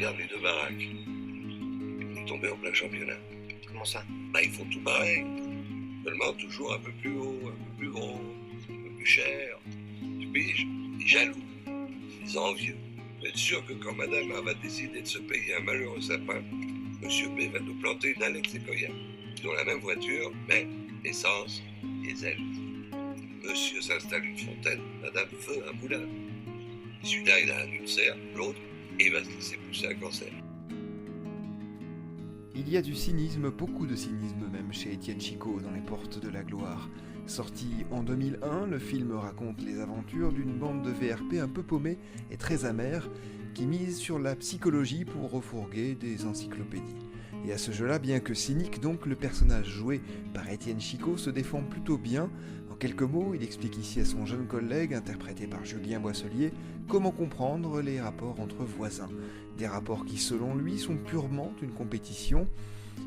regarde les deux baraques. On est tombé en plein championnat. Comment ça? Ils font tout pareil. Seulement toujours un peu plus haut, un peu plus gros, un peu plus cher. Tu piges? Des jaloux, des envieux. Vous êtes sûr que quand Madame A va décider de se payer un malheureux sapin, Monsieur B va nous planter une allée de séquoia. Ils ont la même voiture, mais essence, diesel. Monsieur s'installe une fontaine, Madame veut un moulin. Celui-là, il a un ulcère, l'autre, il va se laisser pousser un cancer. Il y a du cynisme, beaucoup de cynisme même, chez Étienne Chicot dans Les Portes de la Gloire. Sorti en 2001, le film raconte les aventures d'une bande de VRP un peu paumée et très amère, qui mise sur la psychologie pour refourguer des encyclopédies. Et à ce jeu-là, bien que cynique donc, le personnage joué par Étienne Chicot se défend plutôt bien. En quelques mots, il explique ici à son jeune collègue, interprété par Julien Boisselier, comment comprendre les rapports entre voisins. Des rapports qui, selon lui, sont purement une compétition.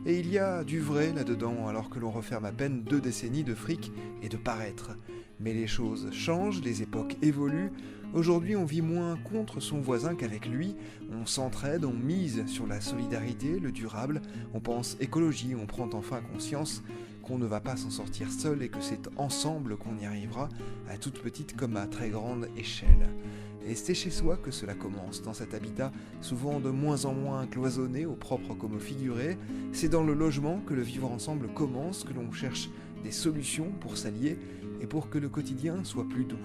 Et il y a du vrai là-dedans, alors que l'on referme à peine 2 décennies de fric et de paraître. Mais les choses changent, les époques évoluent. Aujourd'hui, on vit moins contre son voisin qu'avec lui. On s'entraide, on mise sur la solidarité, le durable. On pense écologie, on prend enfin conscience qu'on ne va pas s'en sortir seul et que c'est ensemble qu'on y arrivera, à toute petite comme à très grande échelle. Et c'est chez soi que cela commence, dans cet habitat souvent de moins en moins cloisonné, au propre comme au figuré. C'est dans le logement que le vivre ensemble commence, que l'on cherche des solutions pour s'allier et pour que le quotidien soit plus doux.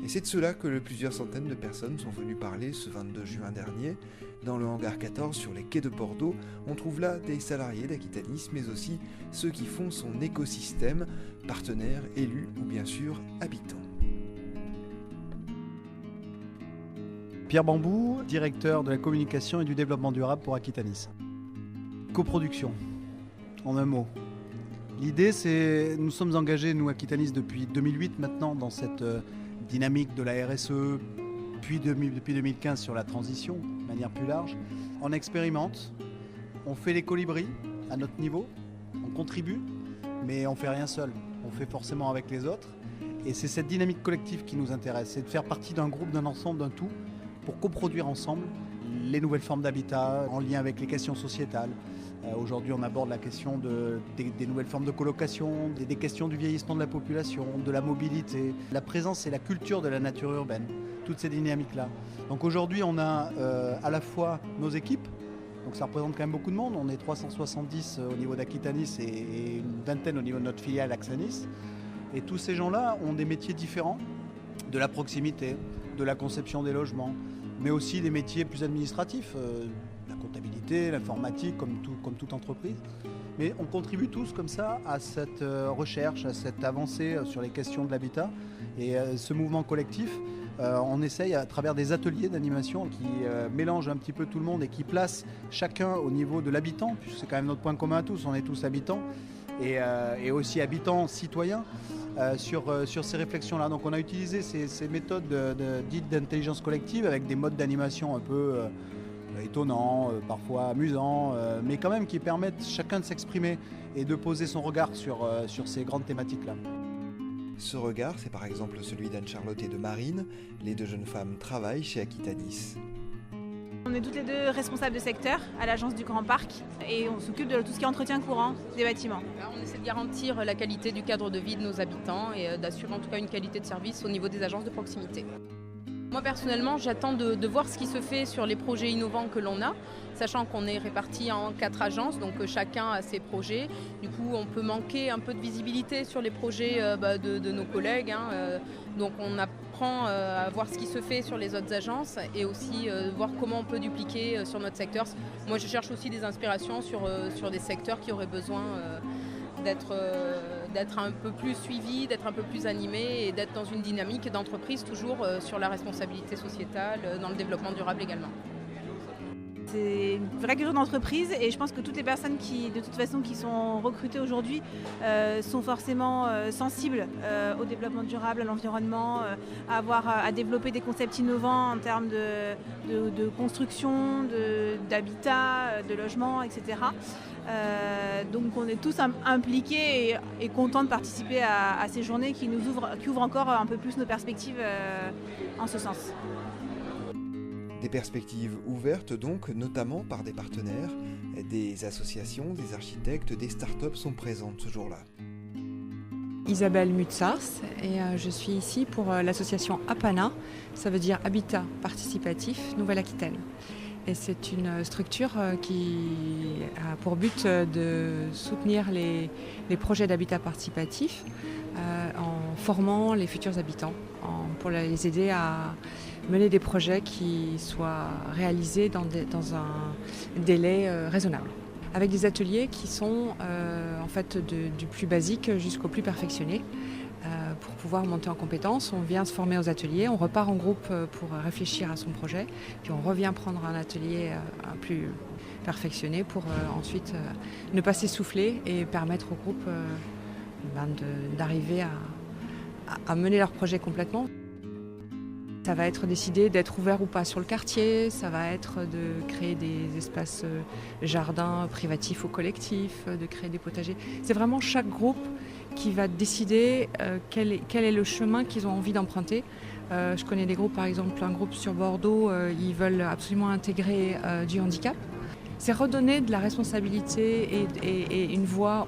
Et c'est de cela que plusieurs centaines de personnes sont venues parler ce 22 juin dernier. Dans le hangar 14 sur les quais de Bordeaux, on trouve là des salariés d'Aquitanis, mais aussi ceux qui font son écosystème, partenaires, élus ou bien sûr habitants. Pierre Bambou, directeur de la communication et du développement durable pour Aquitanis. Coproduction, en un mot. L'idée, c'est, nous sommes engagés, nous, Aquitanis, depuis 2008 maintenant, dans cette dynamique de la RSE, puis depuis 2015 sur la transition, de manière plus large. On expérimente, on fait les colibris à notre niveau, on contribue, mais on ne fait rien seul, on fait forcément avec les autres. Et c'est cette dynamique collective qui nous intéresse, c'est de faire partie d'un groupe, d'un ensemble, d'un tout, pour coproduire ensemble les nouvelles formes d'habitat en lien avec les questions sociétales. Aujourd'hui, on aborde la question des nouvelles formes de colocation, des questions du vieillissement de la population, de la mobilité, la présence et la culture de la nature urbaine, toutes ces dynamiques-là. Donc aujourd'hui, on a à la fois nos équipes, donc ça représente quand même beaucoup de monde, on est 370 au niveau d'Aquitanis et une vingtaine au niveau de notre filiale Axanis. Et tous ces gens-là ont des métiers différents, de la proximité, de la conception des logements, mais aussi des métiers plus administratifs, la comptabilité, l'informatique, comme toute entreprise. Mais on contribue tous comme ça à cette recherche, à cette avancée sur les questions de l'habitat. Et ce mouvement collectif, on essaye à travers des ateliers d'animation qui mélangent un petit peu tout le monde et qui placent chacun au niveau de l'habitant, puisque c'est quand même notre point commun à tous, on est tous habitants, et aussi habitants citoyens. Sur ces réflexions-là. Donc on a utilisé ces méthodes dites d'intelligence collective avec des modes d'animation un peu étonnants, parfois amusants, mais quand même qui permettent chacun de s'exprimer et de poser son regard sur ces grandes thématiques-là. Ce regard, c'est par exemple celui d'Anne-Charlotte et de Marine. Les 2 jeunes femmes travaillent chez Aquitanis. On est toutes les 2 responsables de secteur à l'agence du Grand Parc et on s'occupe de tout ce qui est entretien courant des bâtiments. On essaie de garantir la qualité du cadre de vie de nos habitants et d'assurer en tout cas une qualité de service au niveau des agences de proximité. Moi personnellement, j'attends de voir ce qui se fait sur les projets innovants que l'on a, sachant qu'on est répartis en 4 agences, donc chacun a ses projets. Du coup, on peut manquer un peu de visibilité sur les projets de nos collègues. Donc on apprend à voir ce qui se fait sur les autres agences et aussi voir comment on peut dupliquer sur notre secteur. Moi, je cherche aussi des inspirations sur des secteurs qui auraient besoin d'être un peu plus suivis, d'être un peu plus animés et d'être dans une dynamique d'entreprise toujours sur la responsabilité sociétale, dans le développement durable également. C'est une vraie culture d'entreprise et je pense que toutes les personnes qui, de toute façon, qui sont recrutées aujourd'hui sont forcément sensibles au développement durable, à l'environnement, à développer des concepts innovants en termes de construction, d'habitat, de logement, etc. Donc on est tous impliqués et contents de participer à ces journées qui ouvrent encore un peu plus nos perspectives en ce sens. Des perspectives ouvertes donc, notamment par des partenaires, des associations, des architectes, des startups sont présentes ce jour-là. Isabelle Mutsars et je suis ici pour l'association APANA, ça veut dire Habitat Participatif Nouvelle-Aquitaine. Et c'est une structure qui a pour but de soutenir les projets d'habitat participatif en formant les futurs habitants, pour les aider à mener des projets qui soient réalisés dans un délai raisonnable. Avec des ateliers qui sont en fait du plus basique jusqu'au plus perfectionné. Pour pouvoir monter en compétences, on vient se former aux ateliers, on repart en groupe pour réfléchir à son projet, puis on revient prendre un atelier un plus perfectionné pour ensuite ne pas s'essouffler et permettre au groupe d'arriver à mener leur projet complètement. Ça va être décidé d'être ouvert ou pas sur le quartier, ça va être de créer des espaces jardins privatifs ou collectifs, de créer des potagers. C'est vraiment chaque groupe qui va décider quel est le chemin qu'ils ont envie d'emprunter. Je connais des groupes, par exemple un groupe sur Bordeaux, ils veulent absolument intégrer du handicap. C'est redonner de la responsabilité et une voix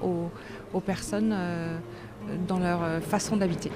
aux personnes dans leur façon d'habiter.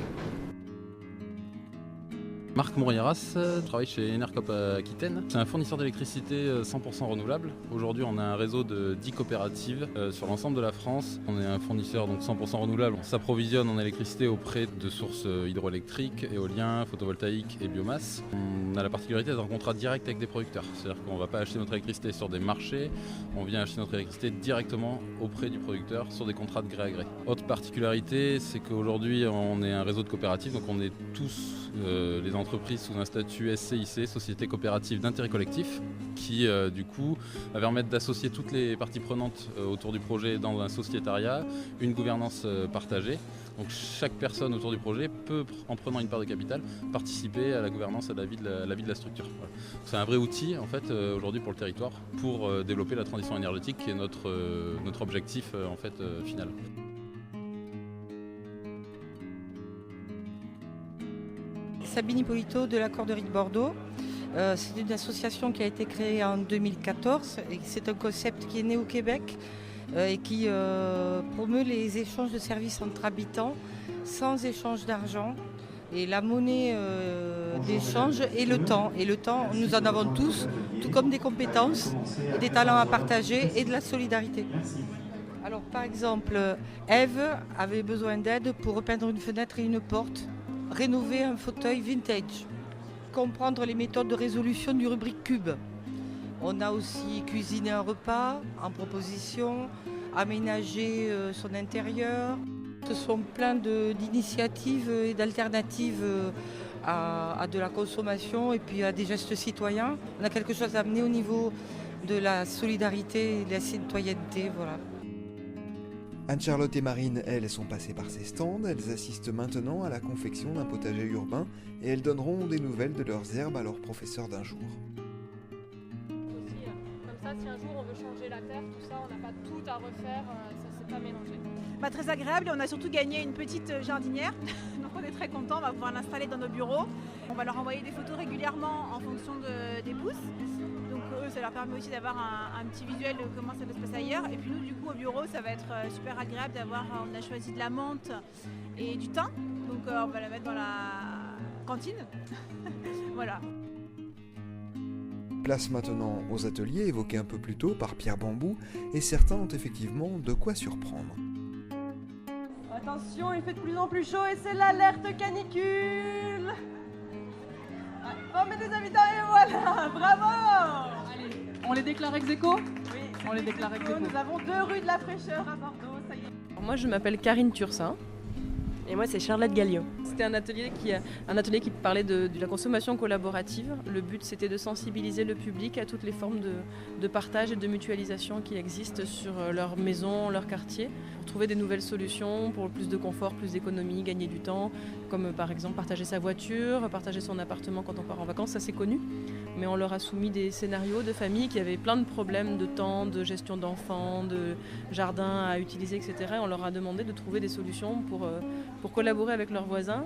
Marc Mourieras, je travaille chez Enercop Aquitaine. C'est un fournisseur d'électricité 100% renouvelable. Aujourd'hui, on a un réseau de 10 coopératives sur l'ensemble de la France. On est un fournisseur donc 100% renouvelable. On s'approvisionne en électricité auprès de sources hydroélectriques, éoliens, photovoltaïques et biomasse. On a la particularité d'être en contrat direct avec des producteurs. C'est-à-dire qu'on ne va pas acheter notre électricité sur des marchés, on vient acheter notre électricité directement auprès du producteur sur des contrats de gré à gré. Autre particularité, c'est qu'aujourd'hui, on est un réseau de coopératives, donc on est tous les entreprises sous un statut SCIC, Société Coopérative d'Intérêt Collectif, qui du coup va permettre d'associer toutes les parties prenantes autour du projet dans un sociétariat, une gouvernance partagée. Donc chaque personne autour du projet peut, en prenant une part de capital, participer à la gouvernance et à la vie de la structure. Voilà. C'est un vrai outil en fait aujourd'hui pour le territoire, pour développer la transition énergétique qui est notre objectif en fait final. Sabine Hippolito de la Corderie de Bordeaux. C'est une association qui a été créée en 2014 et c'est un concept qui est né au Québec et qui promeut les échanges de services entre habitants sans échange d'argent. Et la monnaie d'échange est le temps. Et le temps, nous en avons tous, tout comme des compétences, des talents à partager et de la solidarité. Alors par exemple, Ève avait besoin d'aide pour repeindre une fenêtre et une porte, rénover un fauteuil vintage, comprendre les méthodes de résolution du rubrique cube. On a aussi cuisiné un repas en proposition, aménager son intérieur. Ce sont plein d'initiatives et d'alternatives à de la consommation et puis à des gestes citoyens. On a quelque chose à amener au niveau de la solidarité et de la citoyenneté. Voilà. Anne-Charlotte et Marine, elles, sont passées par ces stands. Elles assistent maintenant à la confection d'un potager urbain et elles donneront des nouvelles de leurs herbes à leurs professeurs d'un jour. Aussi, comme ça, si un jour on veut changer la terre, tout ça, on n'a pas tout à refaire, ça ne s'est pas mélangé. Très agréable et on a surtout gagné une petite jardinière, donc on est très contents, on va pouvoir l'installer dans nos bureaux. On va leur envoyer des photos régulièrement en fonction des pousses. Donc eux, ça leur permet aussi d'avoir un petit visuel de comment ça peut se passer ailleurs. Et puis nous, du coup, au bureau, ça va être super agréable d'avoir, on a choisi de la menthe et du thym. Donc on va la mettre dans la cantine. Voilà. Place maintenant aux ateliers évoqués un peu plus tôt par Pierre Bambou, et certains ont effectivement de quoi surprendre. Attention, il fait de plus en plus chaud et c'est l'alerte canicule. Formez des habitants et voilà, bravo. Allez, on les déclare ex-aequo ? Oui, on les déclare ex-aequo. Nous avons 2 rues de la Fraîcheur à Bordeaux, ça y est. Moi, je m'appelle Karine Turcin. Et moi, c'est Charlotte Galliot. C'était un atelier qui parlait de la consommation collaborative. Le but, c'était de sensibiliser le public à toutes les formes de partage et de mutualisation qui existent sur leur maison, leur quartier, pour trouver des nouvelles solutions pour plus de confort, plus d'économie, gagner du temps, comme par exemple partager sa voiture, partager son appartement quand on part en vacances, ça c'est connu. Mais on leur a soumis des scénarios de familles qui avaient plein de problèmes de temps, de gestion d'enfants, de jardin à utiliser, etc. Et on leur a demandé de trouver des solutions pour collaborer avec leurs voisins,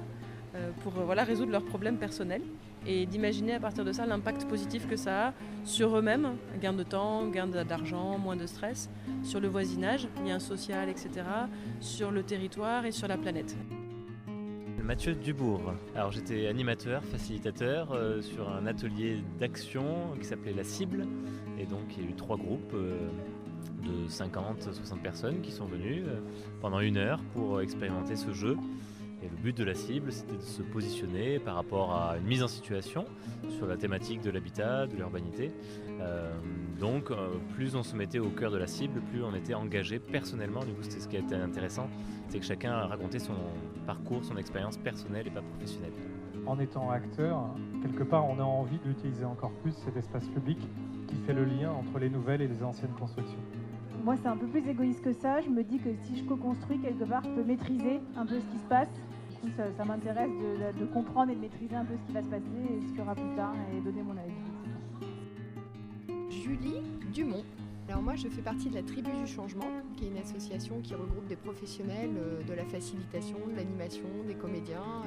pour résoudre leurs problèmes personnels. et d'imaginer à partir de ça l'impact positif que ça a sur eux-mêmes, gain de temps, gain d'argent, moins de stress, sur le voisinage, lien social, etc., sur le territoire et sur la planète. Mathieu Dubourg. Alors j'étais animateur, facilitateur sur un atelier d'action qui s'appelait La Cible. Et donc il y a eu 3 groupes de 50-60 personnes qui sont venues pendant 1 heure pour expérimenter ce jeu. Et le but de La Cible, c'était de se positionner par rapport à une mise en situation sur la thématique de l'habitat, de l'urbanité. Donc plus on se mettait au cœur de la cible, plus on était engagé personnellement. Du coup, c'était ce qui a été intéressant, c'est que chacun a raconté son parcours, son expérience personnelle et pas professionnelle. En étant acteur, quelque part, on a envie d'utiliser encore plus cet espace public qui fait le lien entre les nouvelles et les anciennes constructions. Moi, c'est un peu plus égoïste que ça. Je me dis que si je co-construis quelque part, je peux maîtriser un peu ce qui se passe. Du coup, ça m'intéresse de comprendre et de maîtriser un peu ce qui va se passer et ce qu'il y aura plus tard et donner mon avis. Julie Dumont. Alors moi je fais partie de la Tribu du Changement, qui est une association qui regroupe des professionnels de la facilitation, de l'animation, des comédiens.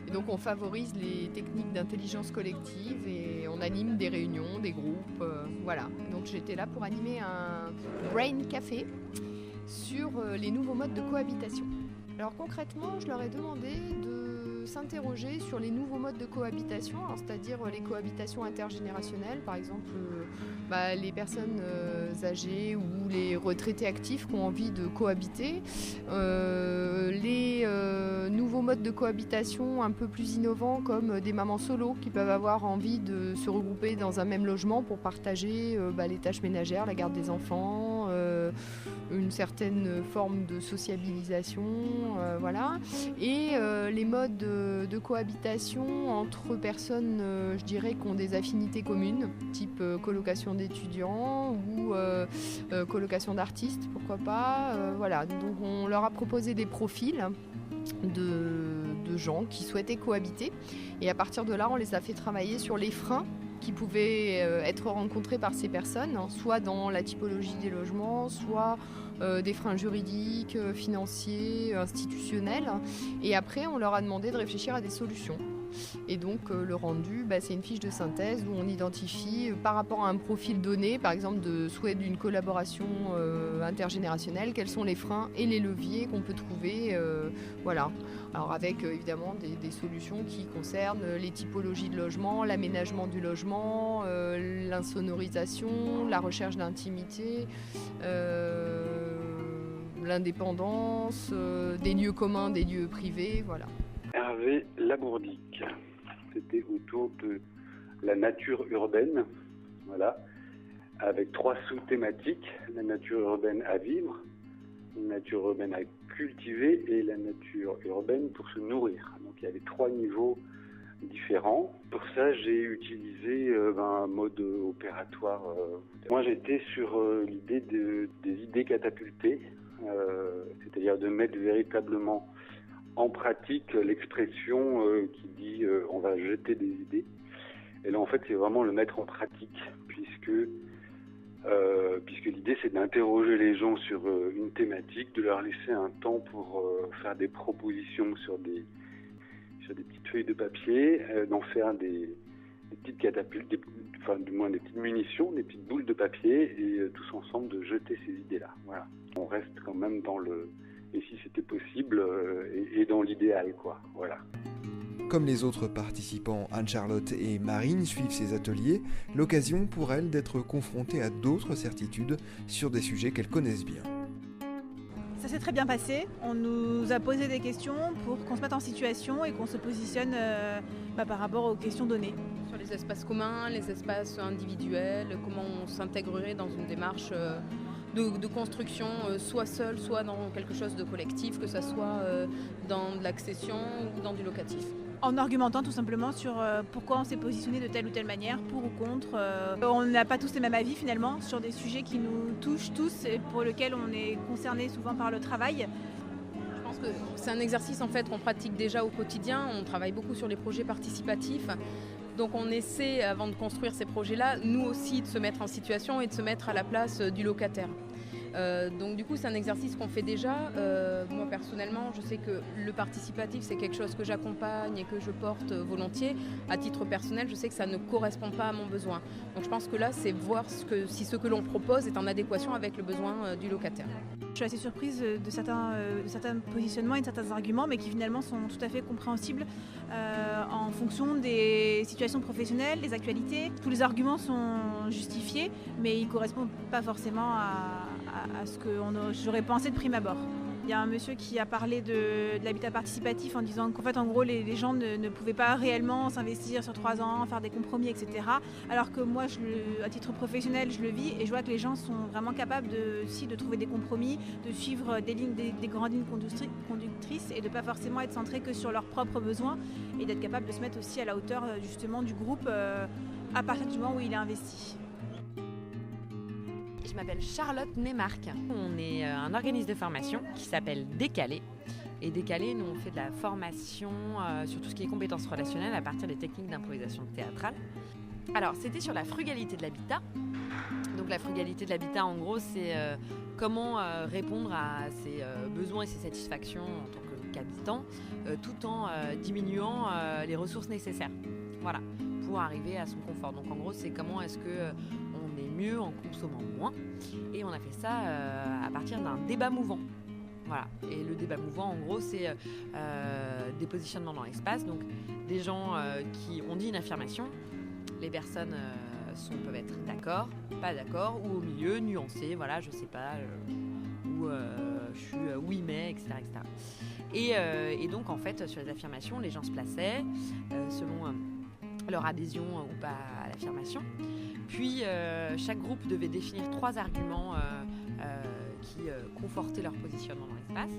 Et donc on favorise les techniques d'intelligence collective et on anime des réunions, des groupes. Voilà. Donc j'étais là pour animer un Brain Café sur les nouveaux modes de cohabitation. Alors concrètement, je leur ai demandé de s'interroger sur les nouveaux modes de cohabitation, c'est-à-dire les cohabitations intergénérationnelles, par exemple les personnes âgées ou les retraités actifs qui ont envie de cohabiter, les nouveaux modes de cohabitation un peu plus innovants comme des mamans solo qui peuvent avoir envie de se regrouper dans un même logement pour partager les tâches ménagères, la garde des enfants, une certaine forme de sociabilisation, voilà. Et les modes de cohabitation entre personnes, je dirais, qui ont des affinités communes, type colocation d'étudiants ou colocation d'artistes, pourquoi pas. Voilà. Donc on leur a proposé des profils de gens qui souhaitaient cohabiter. Et à partir de là, on les a fait travailler sur les freins qui pouvaient être rencontrés par ces personnes, soit dans la typologie des logements, soit des freins juridiques, financiers, institutionnels. Et après, on leur a demandé de réfléchir à des solutions. Et donc le rendu, c'est une fiche de synthèse où on identifie par rapport à un profil donné, par exemple de souhait d'une collaboration intergénérationnelle, quels sont les freins et les leviers qu'on peut trouver. Voilà. Alors avec évidemment des solutions qui concernent les typologies de logement, l'aménagement du logement, l'insonorisation, la recherche d'intimité, l'indépendance, des lieux communs, des lieux privés, voilà. Hervé Labourdic. C'était autour de la nature urbaine, voilà, avec 3 sous-thématiques: la nature urbaine à vivre, la nature urbaine à cultiver et la nature urbaine pour se nourrir. Donc il y avait 3 niveaux différents. Pour ça, j'ai utilisé un mode opératoire. Moi, j'étais sur l'idée des idées catapultées, c'est-à-dire de mettre véritablement en pratique l'expression qui dit on va jeter des idées. Et là en fait c'est vraiment le mettre en pratique, puisque l'idée c'est d'interroger les gens sur une thématique, de leur laisser un temps pour faire des propositions sur des petites feuilles de papier, d'en faire des petites catapultes, des petites munitions, des petites boules de papier, et tous ensemble de jeter ces idées-là. Voilà. On reste quand même dans le et si c'était possible, et dans l'idéal, quoi. Voilà. Comme les autres participants, Anne-Charlotte et Marine suivent ces ateliers, l'occasion pour elles d'être confrontées à d'autres certitudes sur des sujets qu'elles connaissent bien. Ça s'est très bien passé. On nous a posé des questions pour qu'on se mette en situation et qu'on se positionne par rapport aux questions données. Sur les espaces communs, les espaces individuels, comment on s'intégrerait dans une démarche de construction, soit seul, soit dans quelque chose de collectif, que ce soit dans de l'accession ou dans du locatif. En argumentant tout simplement sur pourquoi on s'est positionné de telle ou telle manière, pour ou contre. On n'a pas tous les mêmes avis finalement sur des sujets qui nous touchent tous et pour lesquels on est concerné souvent par le travail. Je pense que c'est un exercice en fait qu'on pratique déjà au quotidien. On travaille beaucoup sur les projets participatifs. Donc on essaie, avant de construire ces projets-là, nous aussi de se mettre en situation et de se mettre à la place du locataire. Donc du coup c'est un exercice qu'on fait déjà. Moi personnellement je sais que le participatif c'est quelque chose que j'accompagne et que je porte volontiers. À titre personnel je sais que ça ne correspond pas à mon besoin. Donc je pense que là c'est voir si ce que l'on propose est en adéquation avec le besoin du locataire. Je suis assez surprise de certains positionnements et de certains arguments, mais qui finalement sont tout à fait compréhensibles en fonction des situations professionnelles, des actualités. Tous les arguments sont justifiés, mais ils ne correspondent pas forcément à ce que j'aurais pensé de prime abord. Il y a un monsieur qui a parlé de l'habitat participatif en disant qu'en fait, en gros, les gens ne pouvaient pas réellement s'investir sur 3 ans, faire des compromis, etc. Alors que moi, à titre professionnel, je le vis et je vois que les gens sont vraiment capables de trouver des compromis, de suivre des grandes lignes conductrices et de ne pas forcément être centrés que sur leurs propres besoins et d'être capable de se mettre aussi à la hauteur justement du groupe à partir du moment où il est investi. Je m'appelle Charlotte Neymarck. On est un organisme de formation qui s'appelle Décalé. Et Décalé, nous on fait de la formation sur tout ce qui est compétences relationnelles à partir des techniques d'improvisation théâtrale. Alors c'était sur la frugalité de l'habitat. Donc la frugalité de l'habitat en gros c'est comment répondre à ses besoins et ses satisfactions en tant qu'habitant tout en diminuant les ressources nécessaires. Voilà, pour arriver à son confort. Donc en gros c'est comment est-ce que on est mieux en consommant moins. Et on a fait ça à partir d'un débat mouvant. Voilà. Et le débat mouvant, en gros, c'est des positionnements dans l'espace. Donc, des gens qui ont dit une affirmation. Les personnes peuvent être d'accord, pas d'accord, ou au milieu, nuancées. Voilà, je sais pas, ou je suis oui mais, etc., etc. Et donc, en fait, sur les affirmations, les gens se plaçaient selon leur adhésion ou pas à l'affirmation. Puis, chaque groupe devait définir 3 arguments qui confortaient leur positionnement dans l'espace.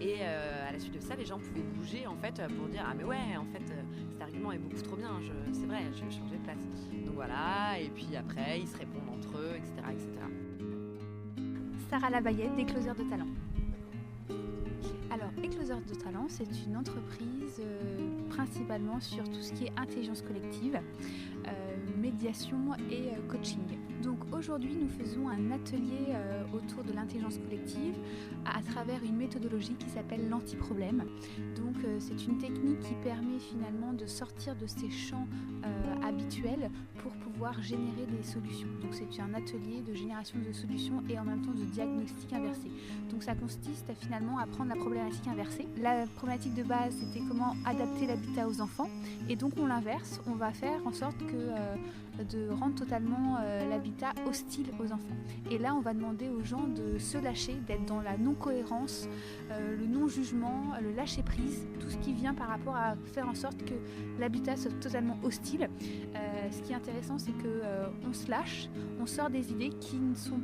Et à la suite de ça, les gens pouvaient bouger en fait pour dire ah mais ouais en fait cet argument est beaucoup trop bien, c'est vrai, je vais changer de place. Donc voilà, et puis après ils se répondent entre eux, etc., etc. Sarah Labayette d'Écloseurs de Talent. Alors, Écloseurs de Talent, c'est une entreprise principalement sur tout ce qui est intelligence collective, médiation et coaching. Donc aujourd'hui, nous faisons un atelier autour de l'intelligence collective à travers une méthodologie qui s'appelle l'anti-problème. Donc c'est une technique qui permet finalement de sortir de ces champs habituels pour pouvoir générer des solutions. Donc c'est un atelier de génération de solutions et en même temps de diagnostic inversé. Donc ça consiste finalement à prendre la problématique inversée. La problématique de base, c'était comment adapter l'habitat aux enfants. Et donc on l'inverse, on va faire en sorte de rendre totalement l'habitat hostile aux enfants. Et là, on va demander aux gens de se lâcher, d'être dans la non-cohérence, le non-jugement, le lâcher-prise, tout ce qui vient par rapport à faire en sorte que l'habitat soit totalement hostile. Ce qui est intéressant, c'est qu'on se lâche, on sort des idées qui ne sont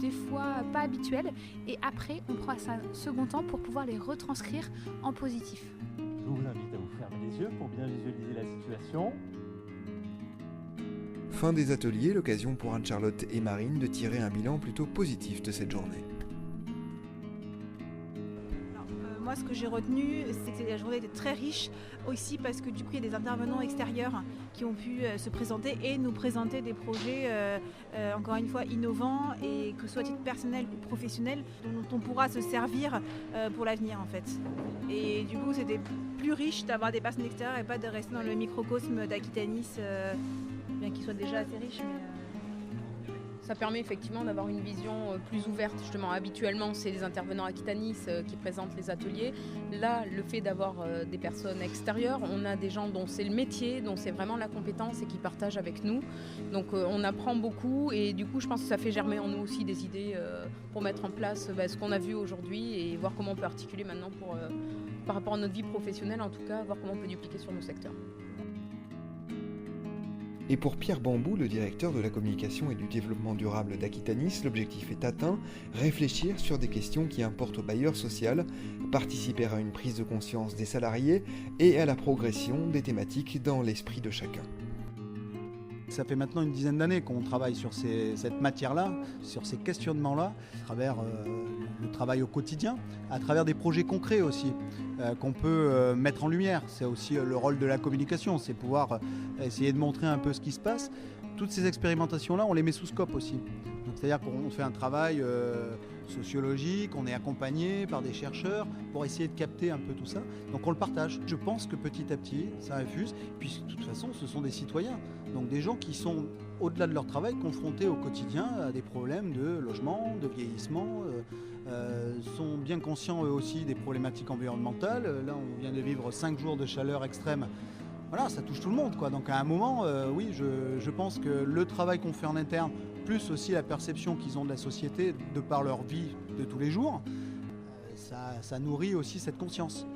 des fois pas habituelles, et après, on prend un second temps pour pouvoir les retranscrire en positif. Je vous invite à vous fermer les yeux pour bien visualiser la situation. Fin des ateliers, l'occasion pour Anne-Charlotte et Marine de tirer un bilan plutôt positif de cette journée. Moi, ce que j'ai retenu, c'est que la journée était très riche, aussi parce que du coup, il y a des intervenants extérieurs qui ont pu se présenter et nous présenter des projets, encore une fois, innovants, et que ce soit à titre personnel ou professionnel, dont on pourra se servir pour l'avenir, en fait. Et du coup, c'était plus riche d'avoir des personnes extérieures et pas de rester dans le microcosme d'Aquitanis, bien qu'il soit déjà assez riche, mais... Ça permet effectivement d'avoir une vision plus ouverte. Justement, habituellement, c'est les intervenants Aquitanis qui présentent les ateliers. Là, le fait d'avoir des personnes extérieures, on a des gens dont c'est le métier, dont c'est vraiment la compétence et qui partagent avec nous. Donc on apprend beaucoup et du coup, je pense que ça fait germer en nous aussi des idées pour mettre en place ce qu'on a vu aujourd'hui et voir comment on peut articuler maintenant par rapport à notre vie professionnelle, en tout cas, voir comment on peut dupliquer sur nos secteurs. Et pour Pierre Bambou, le directeur de la communication et du développement durable d'Aquitanis, l'objectif est atteint, réfléchir sur des questions qui importent au bailleur social, participer à une prise de conscience des salariés et à la progression des thématiques dans l'esprit de chacun. Ça fait maintenant une dizaine d'années qu'on travaille sur cette matière-là, sur ces questionnements-là, à travers le travail au quotidien, à travers des projets concrets aussi, qu'on peut mettre en lumière. C'est aussi le rôle de la communication, c'est pouvoir essayer de montrer un peu ce qui se passe. Toutes ces expérimentations-là, on les met sous scope aussi. C'est-à-dire qu'on fait un travail sociologique, on est accompagné par des chercheurs pour essayer de capter un peu tout ça. Donc on le partage. Je pense que petit à petit, ça infuse. Puis de toute façon, ce sont des citoyens. Donc des gens qui sont, au-delà de leur travail, confrontés au quotidien à des problèmes de logement, de vieillissement, sont bien conscients eux aussi des problématiques environnementales. Là, on vient de vivre 5 jours de chaleur extrême. Voilà, ça touche tout le monde, quoi. Donc à un moment, oui, je pense que le travail qu'on fait en interne, plus aussi la perception qu'ils ont de la société de par leur vie de tous les jours, ça nourrit aussi cette conscience.